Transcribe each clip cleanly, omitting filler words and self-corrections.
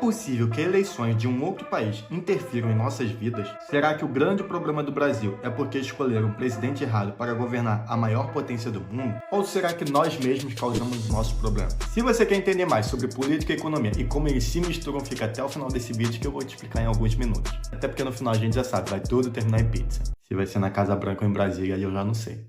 possível que eleições de um outro país interfiram em nossas vidas? Será que o grande problema do Brasil é porque escolheram um presidente errado para governar a maior potência do mundo? Ou será que nós mesmos causamos os nossos problemas? Se você quer entender mais sobre política e economia e como eles se misturam, fica até o final desse vídeo que eu vou te explicar em alguns minutos. Até porque no final a gente já sabe, vai tudo terminar em pizza. Se vai ser na Casa Branca ou em Brasília, aí eu já não sei.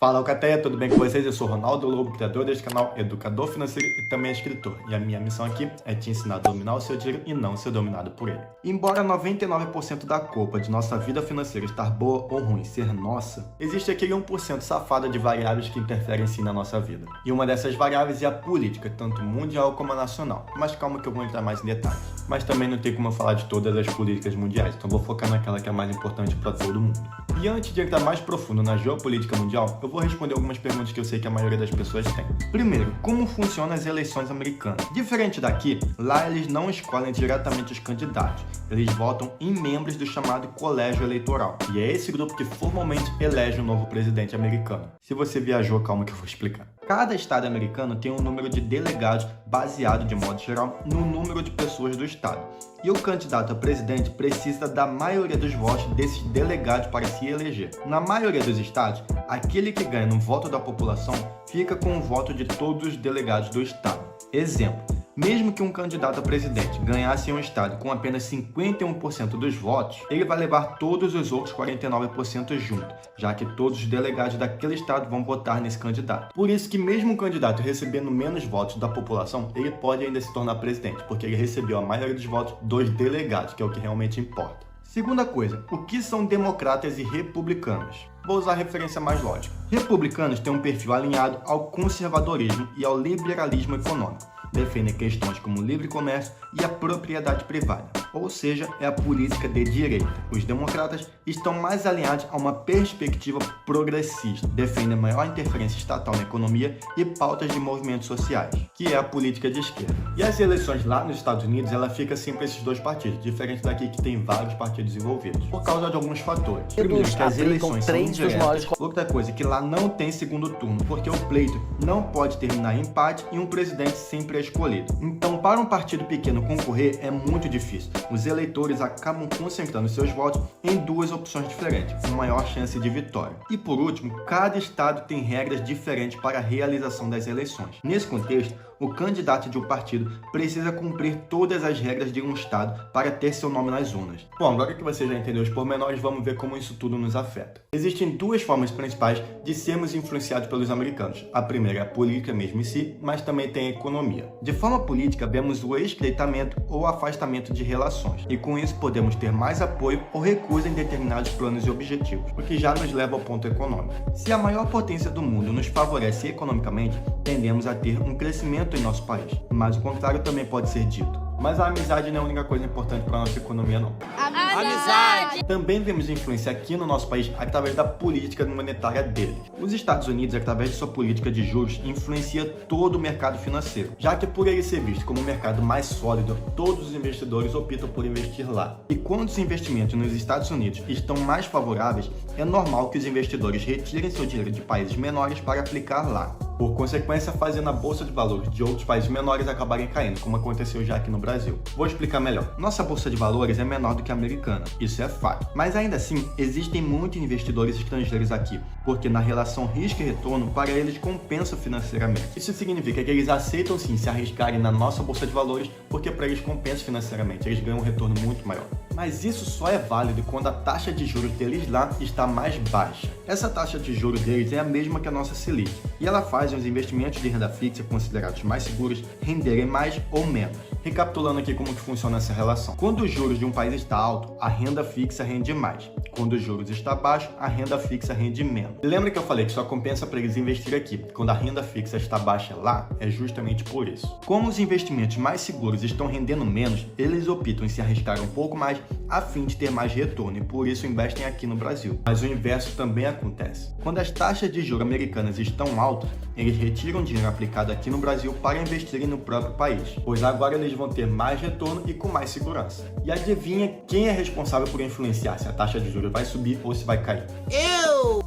Fala Alcateia, tudo bem com vocês? Eu sou Ronaldo Lobo, criador deste canal, educador financeiro e também escritor. E a minha missão aqui é te ensinar a dominar o seu dinheiro e não ser dominado por ele. Embora 99% da culpa de nossa vida financeira estar boa ou ruim ser nossa, existe aquele 1% safado de variáveis que interferem sim na nossa vida. E uma dessas variáveis é a política, tanto mundial como a nacional. Mas calma que eu vou entrar mais em detalhes. Mas também não tem como eu falar de todas as políticas mundiais, então vou focar naquela que é mais importante para todo mundo. E antes de entrar mais profundo na geopolítica mundial, eu vou responder algumas perguntas que eu sei que a maioria das pessoas tem. Primeiro, como funcionam as eleições americanas? Diferente daqui, lá eles não escolhem diretamente os candidatos, eles votam em membros do chamado colégio eleitoral. E é esse grupo que formalmente elege o novo presidente americano. Se você viajou, calma que eu vou explicar. Cada estado americano tem um número de delegados baseado, de modo geral, no número de pessoas do estado. E o candidato a presidente precisa da maioria dos votos desses delegados para se eleger. Na maioria dos estados, aquele que ganha no voto da população fica com o voto de todos os delegados do estado. Exemplo. Mesmo que um candidato a presidente ganhasse em um estado com apenas 51% dos votos, ele vai levar todos os outros 49% junto, já que todos os delegados daquele estado vão votar nesse candidato. Por isso que mesmo um candidato recebendo menos votos da população, ele pode ainda se tornar presidente, porque ele recebeu a maioria dos votos dos delegados, que é o que realmente importa. Segunda coisa, o que são democratas e republicanos? Vou usar a referência mais lógica. Republicanos têm um perfil alinhado ao conservadorismo e ao liberalismo econômico. Defendem questões como o livre comércio e a propriedade privada, ou seja, é a política de direita. Os democratas estão mais alinhados a uma perspectiva progressista, defendem maior interferência estatal na economia e pautas de movimentos sociais, que é a política de esquerda. E as eleições lá nos Estados Unidos, ela fica assim para esses dois partidos, diferente daqui que tem vários partidos envolvidos, por causa de alguns fatores. Primeiro, que as eleições são indiretas. Outra coisa, que lá não tem segundo turno, porque o pleito não pode terminar em empate e um presidente sempre é escolhido. Então, para um partido pequeno concorrer é muito difícil. Os eleitores acabam concentrando seus votos em duas opções diferentes, com maior chance de vitória. E por último, cada estado tem regras diferentes para a realização das eleições. Nesse contexto, o candidato de um partido precisa cumprir todas as regras de um estado para ter seu nome nas urnas. Bom, agora que você já entendeu os pormenores, vamos ver como isso tudo nos afeta. Existem duas formas principais de sermos influenciados pelos americanos. A primeira é a política mesmo em si, mas também tem a economia. De forma política, vemos o estreitamento ou afastamento de relações, e com isso podemos ter mais apoio ou recusa em determinados planos e objetivos, o que já nos leva ao ponto econômico. Se a maior potência do mundo nos favorece economicamente, tendemos a ter um crescimento em nosso país, mas o contrário também pode ser dito. Mas a amizade não é a única coisa importante para a nossa economia, não. Amizade! Também vemos influência aqui no nosso país através da política monetária dele. Os Estados Unidos, através de sua política de juros, influencia todo o mercado financeiro, já que por ele ser visto como o mercado mais sólido, todos os investidores optam por investir lá. E quando os investimentos nos Estados Unidos estão mais favoráveis, é normal que os investidores retirem seu dinheiro de países menores para aplicar lá. Por consequência, fazendo a bolsa de valores de outros países menores acabarem caindo, como aconteceu já aqui no Brasil. Vou explicar melhor. Nossa bolsa de valores é menor do que a americana, isso é fato. Mas ainda assim, existem muitos investidores estrangeiros aqui, porque na relação risco e retorno, para eles compensa financeiramente. Isso significa que eles aceitam sim se arriscarem na nossa bolsa de valores, porque para eles compensa financeiramente, eles ganham um retorno muito maior. Mas isso só é válido quando a taxa de juros deles lá está mais baixa. Essa taxa de juros deles é a mesma que a nossa Selic, e ela faz os investimentos de renda fixa considerados mais seguros renderem mais ou menos. Recapitulando aqui como que funciona essa relação. Quando os juros de um país está alto, a renda fixa rende mais. Quando os juros está baixo, a renda fixa rende menos. Lembra que eu falei que só compensa para eles investir aqui? Quando a renda fixa está baixa lá, é justamente por isso. Como os investimentos mais seguros estão rendendo menos, eles optam em se arriscar um pouco mais a fim de ter mais retorno e por isso investem aqui no Brasil. Mas o inverso também acontece. Quando as taxas de juros americanas estão altas, eles retiram o dinheiro aplicado aqui no Brasil para investirem no próprio país, pois agora eles eles vão ter mais retorno e com mais segurança. E adivinha quem é responsável por influenciar se a taxa de juros vai subir ou se vai cair?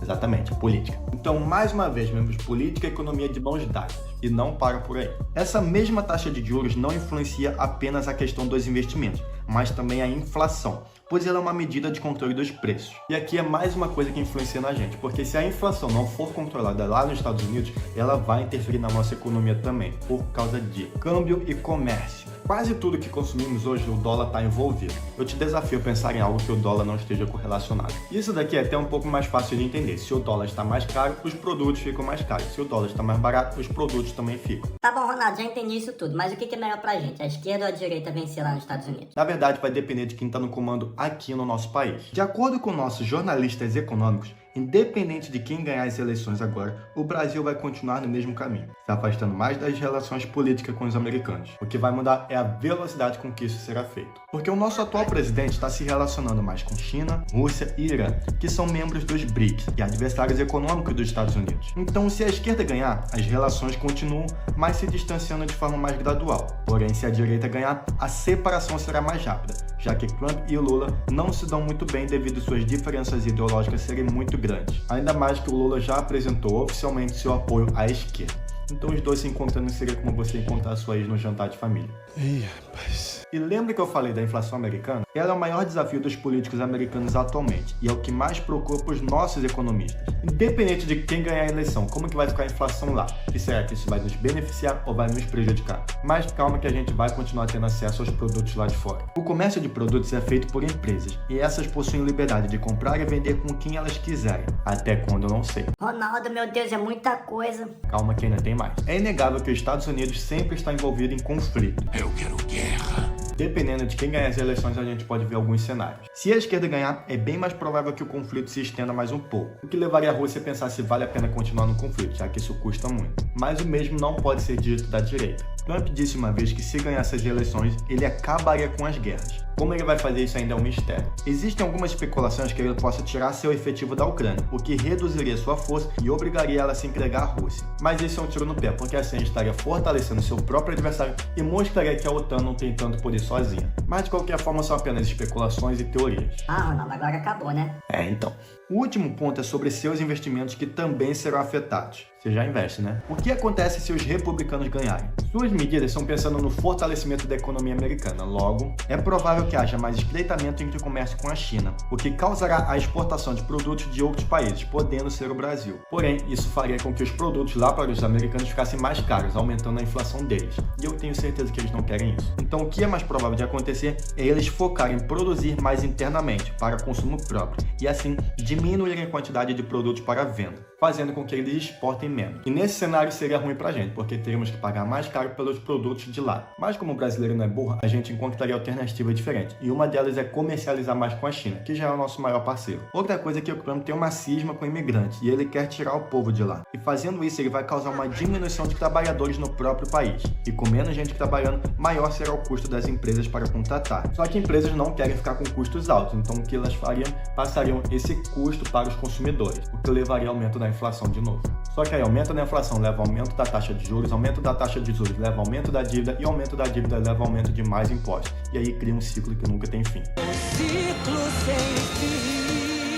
Exatamente, política. Então, mais uma vez, vemos política e economia de mãos dadas. E não para por aí. Essa mesma taxa de juros não influencia apenas a questão dos investimentos, mas também a inflação, pois ela é uma medida de controle dos preços. E aqui é mais uma coisa que influencia na gente, porque se a inflação não for controlada lá nos Estados Unidos, ela vai interferir na nossa economia também, por causa de câmbio e comércio. Quase tudo que consumimos hoje, o dólar está envolvido. Eu te desafio a pensar em algo que o dólar não esteja correlacionado. Isso daqui é até um pouco mais fácil de entender. Se o dólar está mais caro, os produtos ficam mais caros. Se o dólar está mais barato, os produtos também ficam. Tá bom, Ronaldo, já entendi isso tudo, mas o que é melhor pra gente? A esquerda ou a direita vencer lá nos Estados Unidos? Na verdade, vai depender de quem está no comando aqui no nosso país. De acordo com nossos jornalistas econômicos, independente de quem ganhar as eleições agora, o Brasil vai continuar no mesmo caminho, se afastando mais das relações políticas com os americanos. O que vai mudar é a velocidade com que isso será feito. Porque o nosso atual presidente está se relacionando mais com China, Rússia e Irã, que são membros dos BRICS e adversários econômicos dos Estados Unidos. Então, se a esquerda ganhar, as relações continuam, mas se distanciando de forma mais gradual. Porém, se a direita ganhar, a separação será mais rápida, já que Trump e Lula não se dão muito bem devido suas diferenças ideológicas serem muito grandes. Ainda mais que o Lula já apresentou oficialmente seu apoio à esquerda. Então os dois se encontrando seria como você encontrar sua ex no jantar de família. Ih, rapaz. E lembra que eu falei da inflação americana? Ela é o maior desafio dos políticos americanos atualmente e é o que mais preocupa os nossos economistas. Independente de quem ganhar a eleição, como que vai ficar a inflação lá? E será que isso vai nos beneficiar ou vai nos prejudicar? Mas calma que a gente vai continuar tendo acesso aos produtos lá de fora. O comércio de produtos é feito por empresas e essas possuem liberdade de comprar e vender com quem elas quiserem. Até quando eu não sei. Ronaldo, meu Deus, é muita coisa. Calma que ainda tem mais. É inegável que os Estados Unidos sempre está envolvido em conflito. Eu quero guerra. Dependendo de quem ganhar as eleições, a gente pode ver alguns cenários. Se a esquerda ganhar, é bem mais provável que o conflito se estenda mais um pouco, o que levaria a Rússia a pensar se vale a pena continuar no conflito, já que isso custa muito. Mas o mesmo não pode ser dito da direita. Trump disse uma vez que se ganhasse as eleições, ele acabaria com as guerras. Como ele vai fazer isso ainda é um mistério. Existem algumas especulações que ele possa tirar seu efetivo da Ucrânia, o que reduziria sua força e obrigaria ela a se entregar à Rússia. Mas isso é um tiro no pé, porque assim estaria fortalecendo seu próprio adversário e mostraria que a OTAN não tem tanto poder sozinha. Mas de qualquer forma são apenas especulações e teorias. Ah, Ronaldo, agora acabou, né? Então. O último ponto é sobre seus investimentos que também serão afetados. Você já investe, né? O que acontece se os republicanos ganharem? Suas medidas são pensando no fortalecimento da economia americana. Logo, é provável que haja mais estreitamento entre o comércio com a China, o que causará a exportação de produtos de outros países, podendo ser o Brasil. Porém, isso faria com que os produtos lá para os americanos ficassem mais caros, aumentando a inflação deles. E eu tenho certeza que eles não querem isso. Então, o que é mais provável de acontecer é eles focarem em produzir mais internamente, para consumo próprio, e assim diminuírem a quantidade de produtos para venda, fazendo com que eles exportem menos. E nesse cenário seria ruim pra gente, porque teríamos que pagar mais caro pelos produtos de lá. Mas como o brasileiro não é burro, a gente encontraria alternativas diferentes. E uma delas é comercializar mais com a China, que já é o nosso maior parceiro. Outra coisa é que o Trump tem uma cisma com imigrantes, e ele quer tirar o povo de lá. E fazendo isso, ele vai causar uma diminuição de trabalhadores no próprio país. E com menos gente trabalhando, maior será o custo das empresas para contratar. Só que empresas não querem ficar com custos altos, então o que elas fariam? Passariam esse custo para os consumidores, o que levaria ao aumento da inflação de novo. Só que aí aumento da inflação leva ao aumento da taxa de juros, aumento da taxa de juros leva ao aumento da dívida e aumento da dívida leva ao aumento de mais impostos. E aí cria um ciclo que nunca tem fim.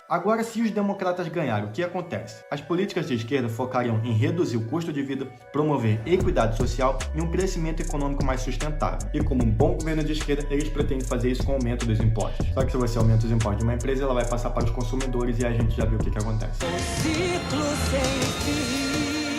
Agora, se os democratas ganharem, o que acontece? As políticas de esquerda focariam em reduzir o custo de vida, promover equidade social e um crescimento econômico mais sustentável. E como um bom governo de esquerda, eles pretendem fazer isso com o aumento dos impostos. Só que se você aumenta os impostos de uma empresa, ela vai passar para os consumidores e a gente já viu o que acontece.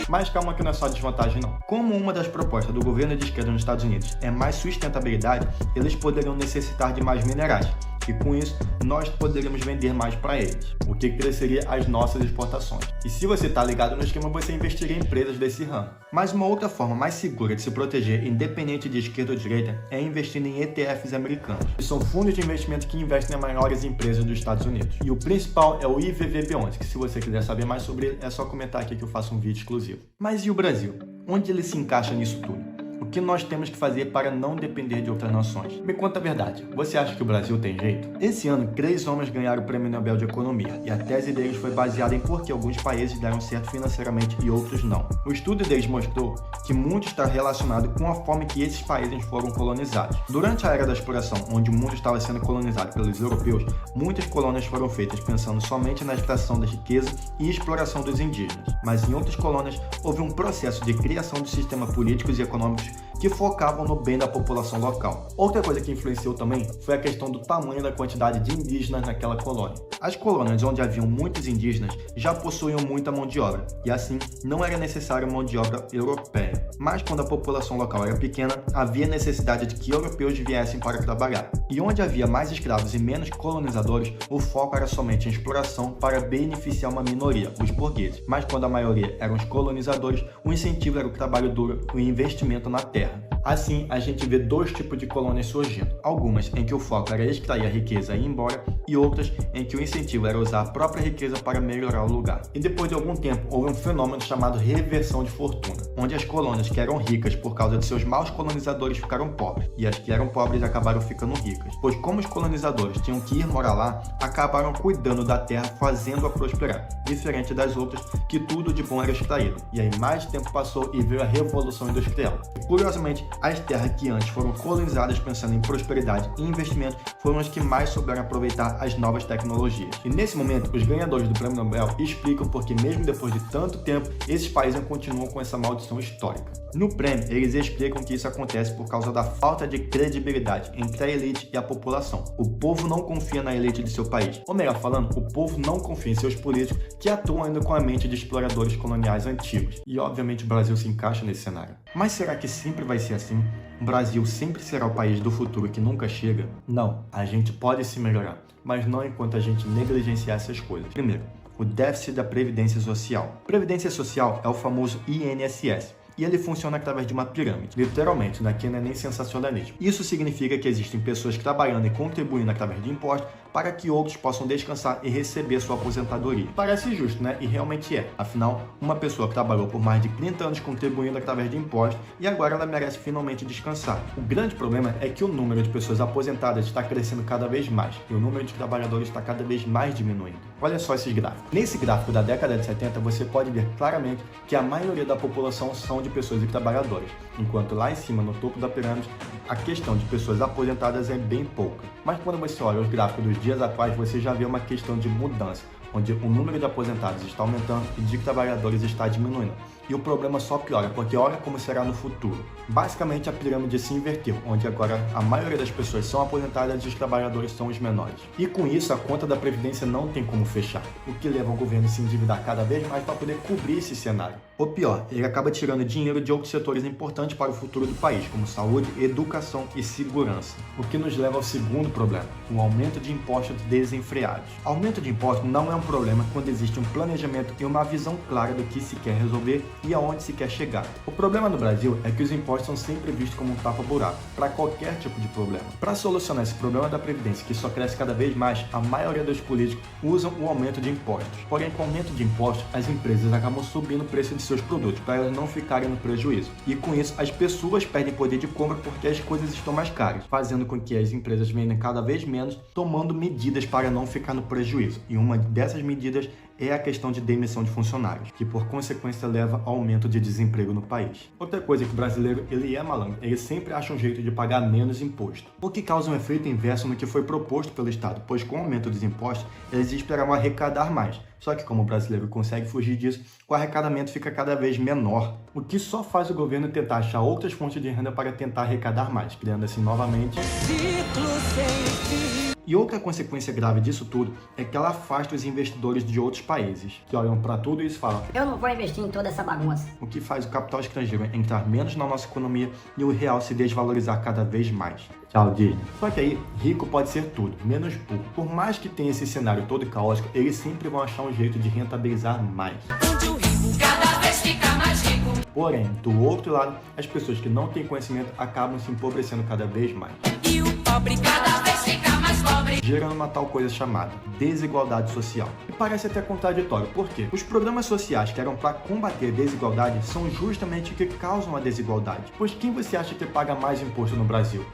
Mas calma que não é só desvantagem não. Como uma das propostas do governo de esquerda nos Estados Unidos é mais sustentabilidade, eles poderiam necessitar de mais minerais. E com isso, nós poderíamos vender mais para eles, o que cresceria as nossas exportações. E se você está ligado no esquema, você investiria em empresas desse ramo. Mas uma outra forma mais segura de se proteger, independente de esquerda ou direita, é investindo em ETFs americanos, que são fundos de investimento que investem em maiores empresas dos Estados Unidos. E o principal é o IVVB11, que se você quiser saber mais sobre ele, é só comentar aqui que eu faço um vídeo exclusivo. Mas e o Brasil? Onde ele se encaixa nisso tudo? O que nós temos que fazer para não depender de outras nações? Me conta a verdade, você acha que o Brasil tem jeito? Esse ano, 3 homens ganharam o Prêmio Nobel de Economia, e a tese deles foi baseada em por que alguns países deram certo financeiramente e outros não. O estudo deles mostrou que muito está relacionado com a forma que esses países foram colonizados. Durante a era da exploração, onde o mundo estava sendo colonizado pelos europeus, muitas colônias foram feitas pensando somente na extração da riqueza e exploração dos indígenas. Mas em outras colônias, houve um processo de criação de sistemas políticos e econômicos que focavam no bem da população local. Outra coisa que influenciou também foi a questão do tamanho da quantidade de indígenas naquela colônia. As colônias onde haviam muitos indígenas já possuíam muita mão de obra, e assim não era necessária mão de obra europeia. Mas quando a população local era pequena, havia necessidade de que europeus viessem para trabalhar. E onde havia mais escravos e menos colonizadores, o foco era somente em exploração para beneficiar uma minoria, os burgueses. Mas quando a maioria eram os colonizadores, o incentivo era o trabalho duro e o investimento na terra. Assim, a gente vê 2 tipos de colônias surgindo. Algumas em que o foco era extrair a riqueza e ir embora, e outras em que o incentivo era usar a própria riqueza para melhorar o lugar. E depois de algum tempo, houve um fenômeno chamado reversão de fortuna, onde as colônias que eram ricas por causa de seus maus colonizadores ficaram pobres, e as que eram pobres acabaram ficando ricas. Pois como os colonizadores tinham que ir morar lá, acabaram cuidando da terra, fazendo-a prosperar, diferente das outras, que tudo de bom era extraído. E aí mais tempo passou e veio a Revolução Industrial. E, curiosamente, as terras que antes foram colonizadas pensando em prosperidade e investimento foram as que mais souberam aproveitar as novas tecnologias. E nesse momento, os ganhadores do Prêmio Nobel explicam porque mesmo depois de tanto tempo, esses países continuam com essa maldição histórica. No prêmio, eles explicam que isso acontece por causa da falta de credibilidade entre a elite e a população. O povo não confia na elite de seu país. Ou melhor falando, o povo não confia em seus políticos que atuam ainda com a mente de exploradores coloniais antigos. E obviamente o Brasil se encaixa nesse cenário. Mas será que sempre vai ser assim? O Brasil sempre será o país do futuro que nunca chega? Não, a gente pode se melhorar, mas não enquanto a gente negligenciar essas coisas. Primeiro, o déficit da Previdência Social. Previdência Social é o famoso INSS. E ele funciona através de uma pirâmide. Literalmente, daqui não é nem sensacionalismo. Isso significa que existem pessoas trabalhando e contribuindo através de impostos para que outros possam descansar e receber sua aposentadoria. Parece justo, né? E realmente é. Afinal, uma pessoa trabalhou por mais de 30 anos contribuindo através de impostos e agora ela merece finalmente descansar. O grande problema é que o número de pessoas aposentadas está crescendo cada vez mais e o número de trabalhadores está cada vez mais diminuindo. Olha só esses gráficos. Nesse gráfico da década de 70, você pode ver claramente que a maioria da população são de pessoas e trabalhadores, enquanto lá em cima, no topo da pirâmide, a questão de pessoas aposentadas é bem pouca. Mas quando você olha os gráficos dos dias atuais, você já vê uma questão de mudança, onde o número de aposentados está aumentando e de trabalhadores está diminuindo. E o problema só piora, porque olha como será no futuro. Basicamente, a pirâmide se inverteu, onde agora a maioria das pessoas são aposentadas e os trabalhadores são os menores. E com isso, a conta da Previdência não tem como fechar, o que leva o governo a se endividar cada vez mais para poder cobrir esse cenário. Ou pior, ele acaba tirando dinheiro de outros setores importantes para o futuro do país, como saúde, educação e segurança. O que nos leva ao segundo problema, o aumento de impostos desenfreados. Aumento de impostos não é um problema quando existe um planejamento e uma visão clara do que se quer resolver e aonde se quer chegar. O problema no Brasil é que os impostos são sempre vistos como um tapa-buraco para qualquer tipo de problema. Para solucionar esse problema da Previdência, que só cresce cada vez mais, a maioria dos políticos usam o aumento de impostos. Porém, com o aumento de impostos, as empresas acabam subindo o preço de seus produtos para elas não ficarem no prejuízo. E com isso, as pessoas perdem poder de compra porque as coisas estão mais caras, fazendo com que as empresas vendam cada vez menos, tomando medidas para não ficar no prejuízo. E uma dessas medidas é a questão de demissão de funcionários, que por consequência leva ao aumento de desemprego no país. Outra coisa é que o brasileiro ele é malandro, ele sempre acha um jeito de pagar menos imposto, o que causa um efeito inverso no que foi proposto pelo Estado, pois com o aumento dos impostos, eles esperavam arrecadar mais. Só que como o brasileiro consegue fugir disso, o arrecadamento fica cada vez menor, o que só faz o governo tentar achar outras fontes de renda para tentar arrecadar mais, criando assim novamente ciclo sem fim. E outra consequência grave disso tudo é que ela afasta os investidores de outros países, que olham para tudo e falam: eu não vou investir em toda essa bagunça. O que faz o capital estrangeiro entrar menos na nossa economia e o real se desvalorizar cada vez mais. Tchau, Disney. Só que aí, rico pode ser tudo, menos burro. Por mais que tenha esse cenário todo caótico, eles sempre vão achar um jeito de rentabilizar mais. Onde o rico cada vez fica mais rico. Porém, do outro lado, as pessoas que não têm conhecimento acabam se empobrecendo cada vez mais. E o pau pobre cada vez fica mais pobre. Gerando uma tal coisa chamada desigualdade social. E parece até contraditório, por quê? Os programas sociais que eram para combater a desigualdade são justamente o que causam a desigualdade. Pois quem você acha que paga mais imposto no Brasil?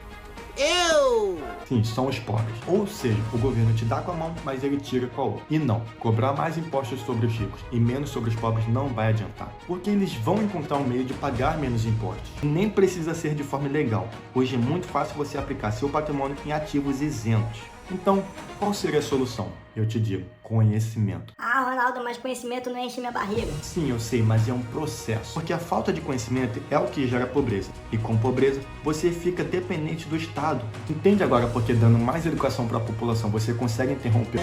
Eu! Sim, são os pobres. Ou seja, o governo te dá com a mão, mas ele tira com a outra. E não, cobrar mais impostos sobre os ricos e menos sobre os pobres não vai adiantar. Porque eles vão encontrar um meio de pagar menos impostos. E nem precisa ser de forma ilegal. Hoje é muito fácil você aplicar seu patrimônio em ativos isentos. Então, qual seria a solução? Eu te digo, conhecimento. Ah, Ronaldo, mas conhecimento não enche minha barriga. Sim, eu sei, mas é um processo. Porque a falta de conhecimento é o que gera pobreza. E com pobreza, você fica dependente do Estado. Entende agora porque dando mais educação para a população, você consegue interromper?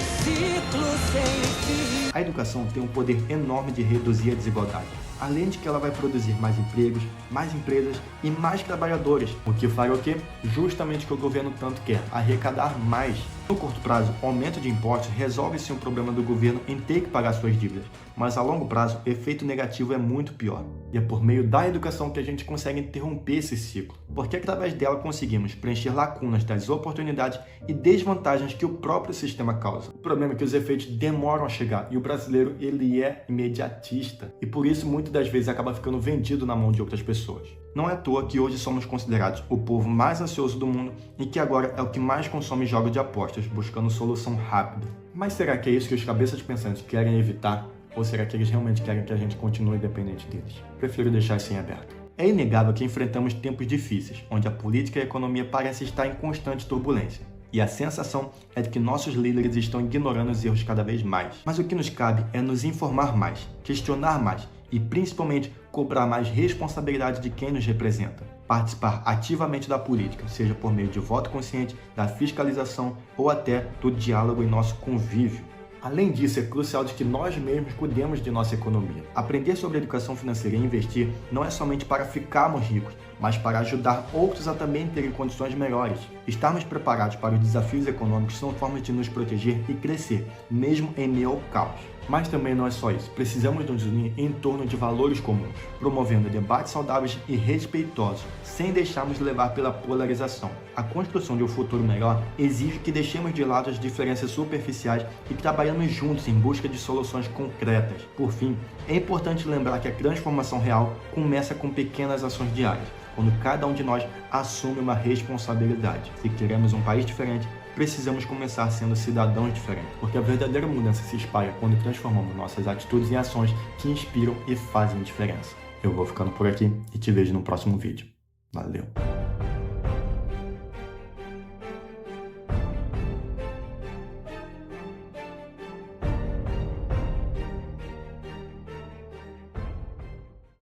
A educação tem um poder enorme de reduzir a desigualdade. Além de que ela vai produzir mais empregos, mais empresas e mais trabalhadores. O que fará o quê? Justamente o que o governo tanto quer, arrecadar mais. No curto prazo, o aumento de impostos resolve-se um problema do governo em ter que pagar suas dívidas. Mas a longo prazo, o efeito negativo é muito pior. E é por meio da educação que a gente consegue interromper esse ciclo. Porque através dela conseguimos preencher lacunas das oportunidades e desvantagens que o próprio sistema causa. O problema é que os efeitos demoram a chegar e o brasileiro ele é imediatista. E por isso muitas das vezes acaba ficando vendido na mão de outras pessoas. Não é à toa que hoje somos considerados o povo mais ansioso do mundo e que agora é o que mais consome jogos de apostas, buscando solução rápida. Mas será que é isso que os cabeças pensantes querem evitar? Ou será que eles realmente querem que a gente continue dependente deles? Prefiro deixar isso em aberto. É inegável que enfrentamos tempos difíceis, onde a política e a economia parecem estar em constante turbulência. E a sensação é de que nossos líderes estão ignorando os erros cada vez mais. Mas o que nos cabe é nos informar mais, questionar mais e, principalmente, cobrar mais responsabilidade de quem nos representa. Participar ativamente da política, seja por meio de voto consciente, da fiscalização ou até do diálogo em nosso convívio. Além disso, é crucial de que nós mesmos cuidemos de nossa economia. Aprender sobre educação financeira e investir não é somente para ficarmos ricos, mas para ajudar outros a também terem condições melhores. Estarmos preparados para os desafios econômicos são formas de nos proteger e crescer, mesmo em meio ao caos. Mas também não é só isso. Precisamos nos unir em torno de valores comuns, promovendo debates saudáveis e respeitosos, sem deixarmos levar pela polarização. A construção de um futuro melhor exige que deixemos de lado as diferenças superficiais e trabalhemos juntos em busca de soluções concretas. Por fim, é importante lembrar que a transformação real começa com pequenas ações diárias, quando cada um de nós assume uma responsabilidade. Se queremos um país diferente, precisamos começar sendo cidadãos diferentes, porque a verdadeira mudança se espalha quando transformamos nossas atitudes em ações que inspiram e fazem diferença. Eu vou ficando por aqui e te vejo no próximo vídeo. Valeu!